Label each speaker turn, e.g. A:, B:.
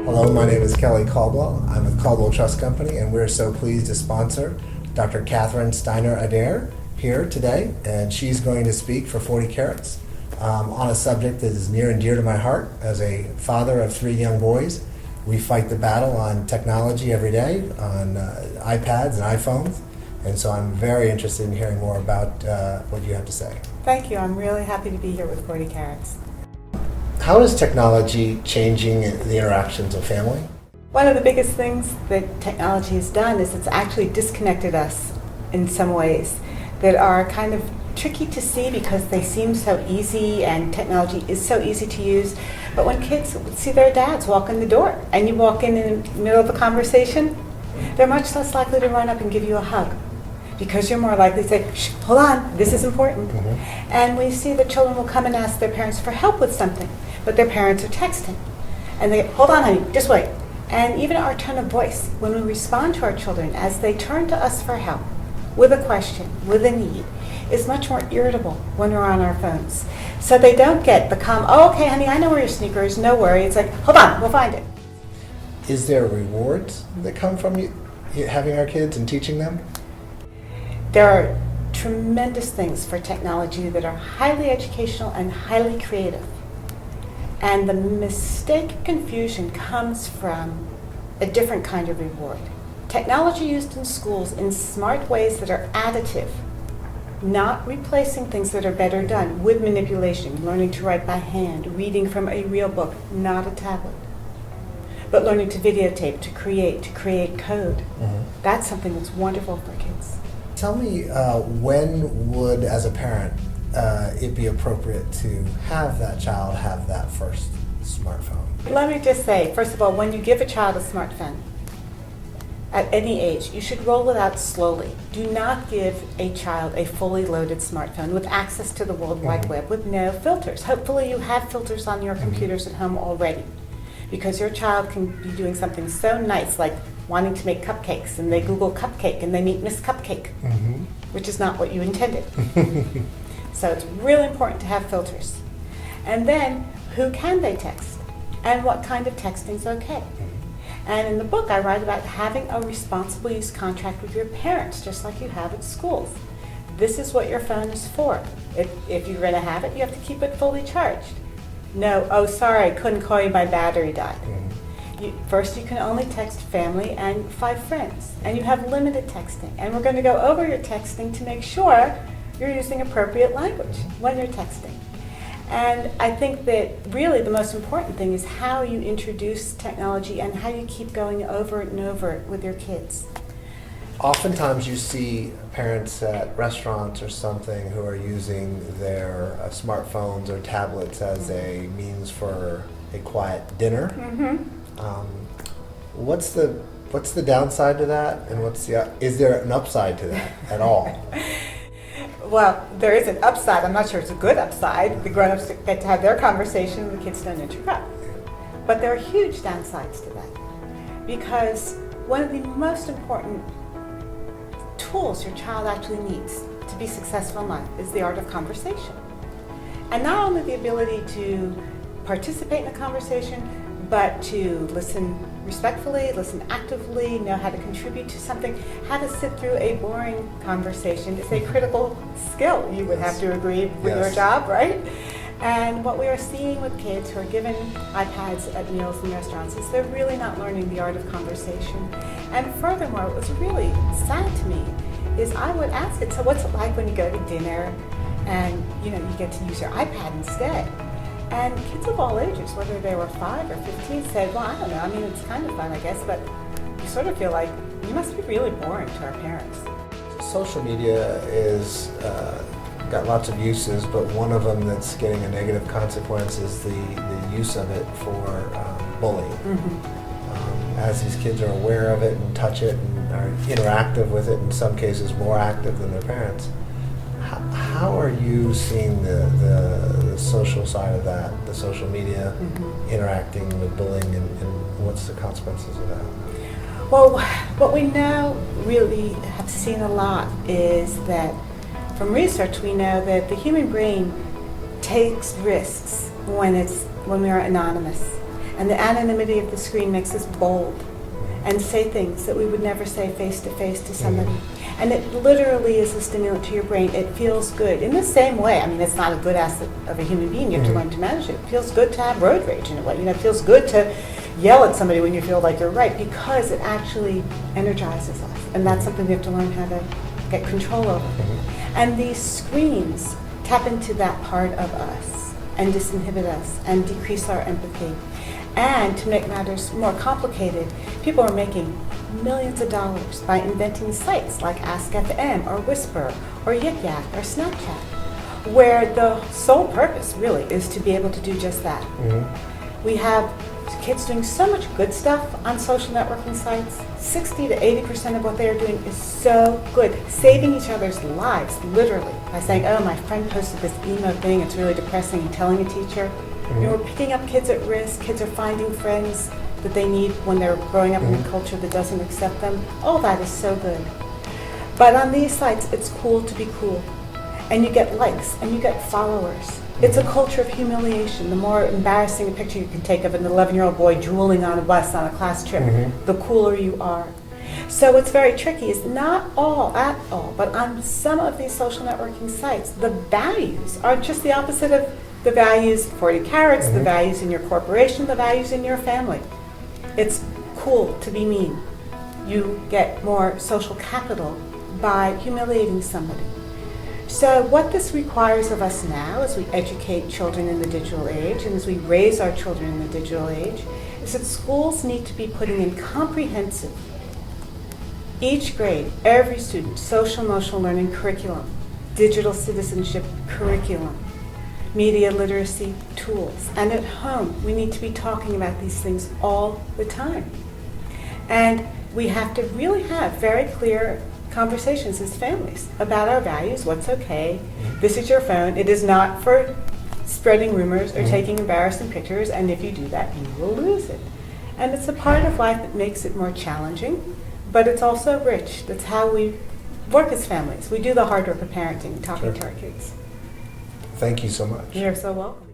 A: Hello, my name is Kelly Caldwell. I'm with Caldwell Trust Company, and we're so pleased to sponsor Dr. Catherine Steiner Adair here today, and she's going to speak for 40 Carats on a subject that is near and dear to my heart. As a father of 3 young boys, we fight the battle on technology every day, on iPads and iPhones, and so I'm very interested in hearing more about what you have to say.
B: Thank you. I'm really happy to be here with 40 Carats.
A: How is technology changing the interactions of family?
B: One of the biggest things that technology has done is it's actually disconnected us in some ways that are kind of tricky to see because they seem so easy and technology is so easy to use. But when kids see their dads walk in the door and you walk in the middle of a conversation, they're much less likely to run up and give you a hug because you're more likely to say, shh, hold on, this is important. Mm-hmm. And we see that children will come and ask their parents for help with something, but their parents are texting. And they, hold on, honey, just wait. And even our tone of voice, when we respond to our children as they turn to us for help, with a question, with a need, is much more irritable when we're on our phones. So they don't get the calm, oh, okay, honey, I know where your sneaker is, no worry. It's like, hold on, we'll find it.
A: Is there rewards that come from you having our kids and teaching them?
B: There are tremendous things for technology that are highly educational and highly creative. And the mistake confusion comes from a different kind of reward. Technology used in schools in smart ways that are additive, not replacing things that are better done with manipulation, learning to write by hand, reading from a real book, not a tablet, but learning to videotape, to create code. Mm-hmm. That's something that's wonderful for kids.
A: Tell me, when would, as a parent, it be appropriate to have that child have that first smartphone?
B: Let me just say, first of all, when you give a child a smartphone, at any age, you should roll it out slowly. Do not give a child a fully loaded smartphone with access to the World Wide Web with no filters. Hopefully you have filters on your computers at home already, because your child can be doing something so nice like wanting to make cupcakes, and they Google cupcake and they meet Miss Cupcake, which is not what you intended. So it's really important to have filters. And then, who can they text? And what kind of texting is okay? And in the book, I write about having a responsible use contract with your parents, just like you have at schools. This is what your phone is for. If you're going to have it, you have to keep it fully charged. No, oh, sorry, couldn't call you, my battery died. First, you can only text family and 5 friends, and you have limited texting. And we're going to go over your texting to make sure you're using appropriate language when you're texting. And I think that really the most important thing is how you introduce technology and how you keep going over it and over it with your kids.
A: Oftentimes you see parents at restaurants or something who are using their smartphones or tablets as a means for a quiet dinner. What's the downside to that, and is there an upside to that at all?
B: Well, there is an upside. I'm not sure it's a good upside. The grown-ups get to have their conversation, the kids don't interrupt. But there are huge downsides to that, because one of the most important tools your child actually needs to be successful in life is the art of conversation. And not only the ability to participate in a conversation, but to listen respectfully, listen actively, know how to contribute to something, how to sit through a boring conversation. It's a critical skill. You would have to agree with your job, right? And what we are seeing with kids who are given iPads at meals in restaurants is they're really not learning the art of conversation. And furthermore, what was really sad to me is I would ask it, so what's it like when you go to dinner and you get to use your iPad instead? And kids of all ages, whether they were 5 or 15, said, well, I don't know, I mean, it's kind of fun, I guess, but you sort of feel like you must be really boring to our parents.
A: Social media is got lots of uses, but one of them that's getting a negative consequence is the use of it for bullying. As these kids are aware of it and touch it and are interactive with it, in some cases more active than their parents, how are you seeing the social side of that, the social media interacting with bullying, and what's the consequences of that?
B: Well, what we now really have seen a lot is that from research we know that the human brain takes risks when we are anonymous. And the anonymity of the screen makes us bold and say things that we would never say face to somebody. And it literally is a stimulant to your brain. It feels good. In the same way, I mean, it's not a good asset of a human being. You have to learn to manage it. It feels good to have road rage in a way. You know, it feels good to yell at somebody when you feel like you're right, because it actually energizes us. And that's something we have to learn how to get control over. And these screens tap into that part of us and disinhibit us and decrease our empathy. And to make matters more complicated, people are making millions of dollars by inventing sites like Ask FEMME or Whisper or Yik Yak or Snapchat, where the sole purpose really is to be able to do just that. We have kids doing so much good stuff on social networking sites. 60 to 80% of what they are doing is so good, saving each other's lives, literally, by saying, oh, my friend posted this emo thing, it's really depressing, and telling a teacher. You know, we're picking up kids at risk. Kids are finding friends that they need when they're growing up in a culture that doesn't accept them. All that is so good. But on these sites, it's cool to be cool. And you get likes, and you get followers. It's a culture of humiliation. The more embarrassing a picture you can take of an 11-year-old boy drooling on a bus on a class trip, the cooler you are. So what's very tricky is not all, at all, but on some of these social networking sites, the values are just the opposite of the values, 40 carats, the values in your corporation, the values in your family. It's cool to be mean. You get more social capital by humiliating somebody. So what this requires of us now as we educate children in the digital age and as we raise our children in the digital age is that schools need to be putting in comprehensive, each grade, every student, social emotional learning curriculum, digital citizenship curriculum, media literacy tools. And at home, we need to be talking about these things all the time. And we have to really have very clear conversations as families about our values, what's okay. This is your phone. It is not for spreading rumors or taking embarrassing pictures, and if you do that, you will lose it. And it's a part of life that makes it more challenging, but it's also rich. That's how we work as families. We do the hard work of parenting, talking to our kids.
A: Thank you so much.
B: You're so welcome.